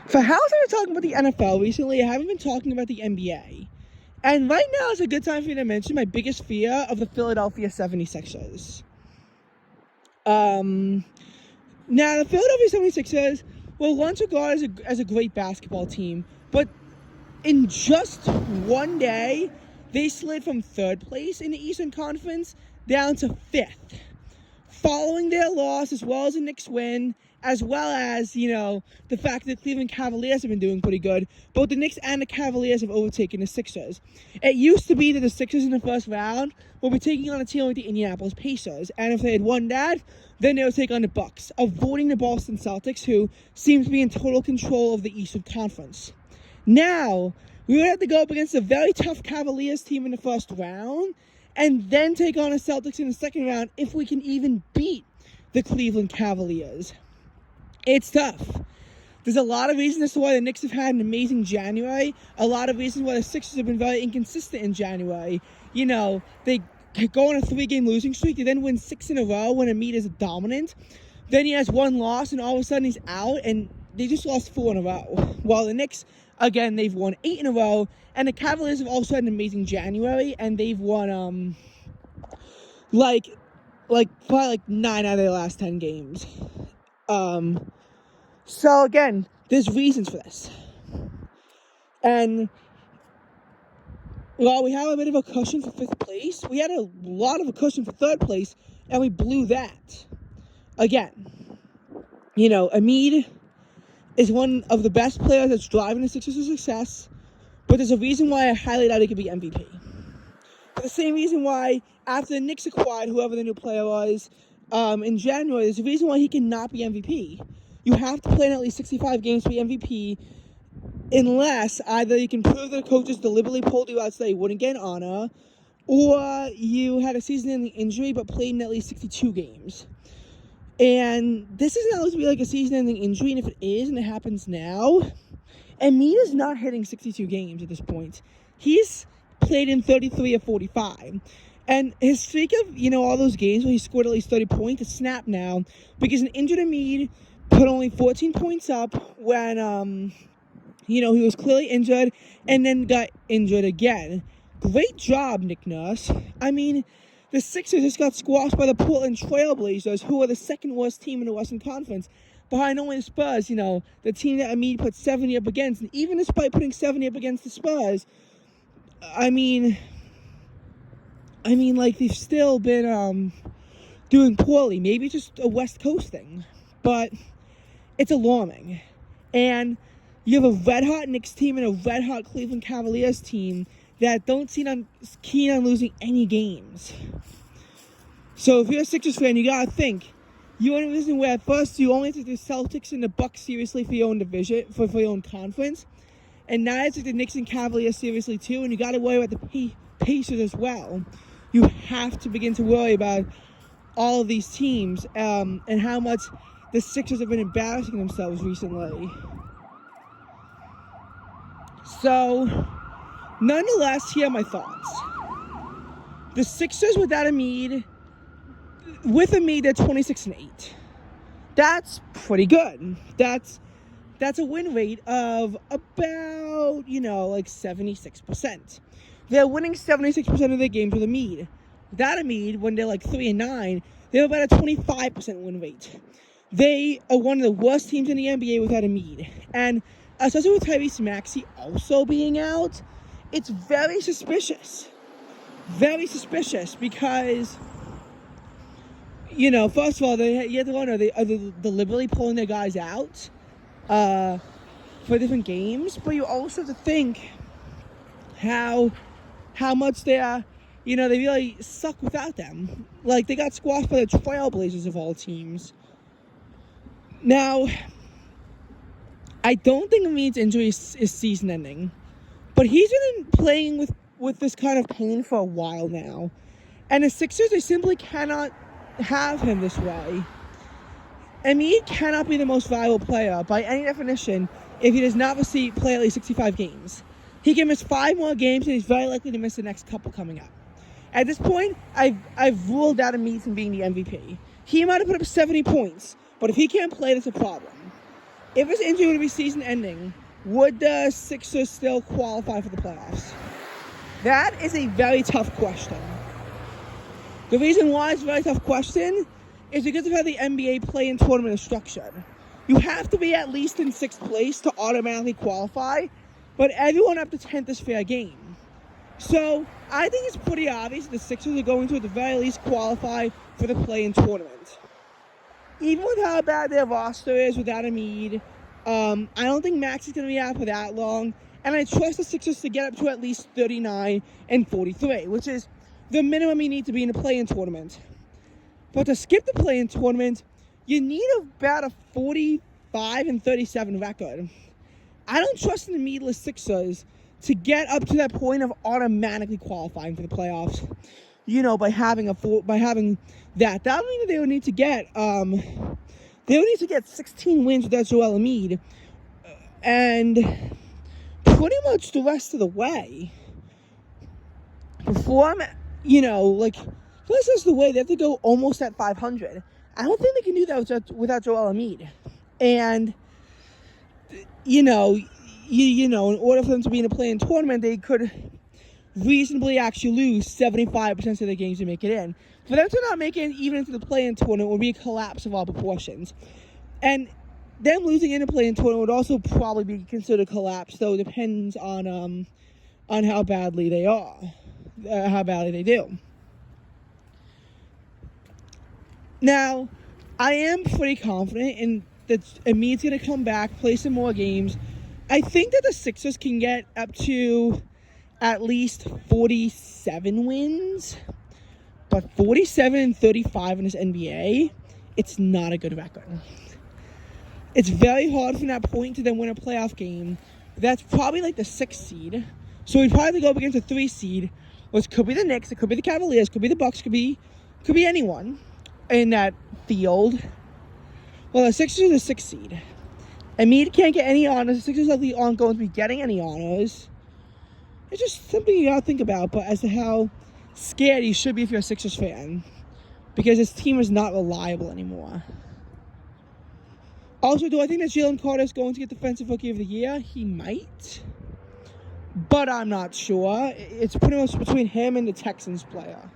For how I was talking about the NFL recently, I haven't been talking about the NBA. And right now is a good time for me to mention my biggest fear of the Philadelphia 76ers. Now, the Philadelphia 76ers were once regarded as a great basketball team, but in just one day, they slid from third place in the Eastern Conference down to fifth, following their loss as well as the Knicks win, as well as, the fact that the Cleveland Cavaliers have been doing pretty good. Both the Knicks and the Cavaliers have overtaken the Sixers. It used to be that the Sixers in the first round will be taking on a team like the Indianapolis Pacers, and if they had won that, then they would take on the Bucks, avoiding the Boston Celtics, who seem to be in total control of the Eastern Conference. Now, we would have to go up against a very tough Cavaliers team in the first round, and then take on the Celtics in the second round if we can even beat the Cleveland Cavaliers. It's tough. There's a lot of reasons as to why the Knicks have had an amazing January. A lot of reasons why the Sixers have been very inconsistent in January. They go on a 3-game losing streak. They then win 6 in a row when Embiid is dominant. Then he has one loss, and all of a sudden he's out, and they just lost 4 in a row. While the Knicks, again, they've won 8 in a row, and the Cavaliers have also had an amazing January, and they've won, probably 9 out of their last 10 games. So again, there's reasons for this. And while we have a bit of a cushion for 5th place, we had a lot of a cushion for 3rd place, and we blew that. Again, Embiid is one of the best players that's driving the Sixers to success, but there's a reason why I highly doubt he could be MVP. For the same reason why, after the Knicks acquired whoever the new player was in January, there's a reason why he cannot be MVP. You have to play in at least 65 games to be MVP, unless either you can prove that the coaches deliberately pulled you out so they wouldn't get an honor, or you had a season-ending injury but played in at least 62 games. And this isn't supposed to be like a season-ending injury, and if it is, and it happens now, Embiid is not hitting 62 games at this point. He's played in 33 or 45. And his streak of, all those games where he scored at least 30 points is snapped now, because an injured Embiid put only 14 points up when, he was clearly injured and then got injured again. Great job, Nick Nurse. I mean, the Sixers just got squashed by the Portland Trailblazers, who are the second worst team in the Western Conference, behind only the Spurs, the team that Embiid put 70 up against. And even despite putting 70 up against the Spurs, they've still been doing poorly. Maybe it's just a West Coast thing, but it's alarming. And you have a red-hot Knicks team and a red-hot Cleveland Cavaliers team that don't seem keen on losing any games. So if you're a Sixers fan, you gotta think. You're in a position where at first you only took the Celtics and the Bucks seriously for your own division, for your own conference. And now you took the Knicks and Cavaliers seriously too, and you gotta worry about the Pacers as well. You have to begin to worry about all of these teams and how much the Sixers have been embarrassing themselves recently. So, nonetheless, here are my thoughts. The Sixers without Embiid, with Embiid, they're 26-8. That's pretty good. That's a win rate of about, 76%. They're winning 76% of their games with Embiid. Without Embiid, when they're 3-9, they have about a 25% win rate. They are one of the worst teams in the NBA without Embiid. And especially with Tyrese Maxey also being out, it's very suspicious. Very suspicious because, first of all, you have to wonder, are they deliberately pulling their guys out for different games? But you also have to think how much they are, they really suck without them. They got squashed by the Trailblazers of all teams. Now, I don't think Embiid's injury is season-ending, but he's been playing with this kind of pain for a while now. And the Sixers, they simply cannot have him this way. Embiid cannot be the most valuable player by any definition if he does not play at least 65 games. He can miss 5 more games, and he's very likely to miss the next couple coming up. At this point, I've ruled out Embiid from being the MVP. He might have put up 70 points, but if he can't play, that's a problem. if his injury were to be season-ending, would the Sixers still qualify for the playoffs? That is a very tough question. The reason why it's a very tough question is because of how the NBA play-in tournament is structured. You have to be at least in 6th place to automatically qualify, but everyone up to 10th is fair game. So I think it's pretty obvious that the Sixers are going to, at the very least, qualify for the play-in tournament. Even with how bad their roster is without Embiid, I don't think Max is going to be out for that long, and I trust the Sixers to get up to at least 39 and 43, which is the minimum you need to be in the play-in tournament. But to skip the play-in tournament, you need about a 45 and 37 record. I don't trust in the Embiidless Sixers to get up to that point of automatically qualifying for the playoffs, by having that. That would mean that they would need to get 16 wins without Joel Embiid, and pretty much the rest of the way. Before the way they have to go almost at 500. I don't think they can do that without Joel Embiid, and in order for them to be in a play-in tournament, they could reasonably actually lose 75% of their games to make it in. For them to not make it even into the play-in tournament would be a collapse of all proportions. And them losing in a play-in tournament would also probably be considered a collapse, though it depends on how badly they are, how badly they do. Now, I am pretty confident in that Embiid's going to come back, play some more games. I think that the Sixers can get up to at least 47 wins, but 47 and 35 in this NBA, it's not a good record. It's very hard from that point to then win a playoff game. That's probably like the 6th seed. So we'd probably go up against a 3 seed, which could be the Knicks, it could be the Cavaliers, could be the Bucks, could be anyone in that field. Well, the Sixers are the 6th seed. Embiid can't get any honors. The Sixers likely aren't going to be getting any honors. It's just something you gotta think about, but as to how scared you should be if you're a Sixers fan, because this team is not reliable anymore. Also, do I think that Jalen Carter is going to get Defensive Rookie of the Year? He might, but I'm not sure. It's pretty much between him and the Texans player.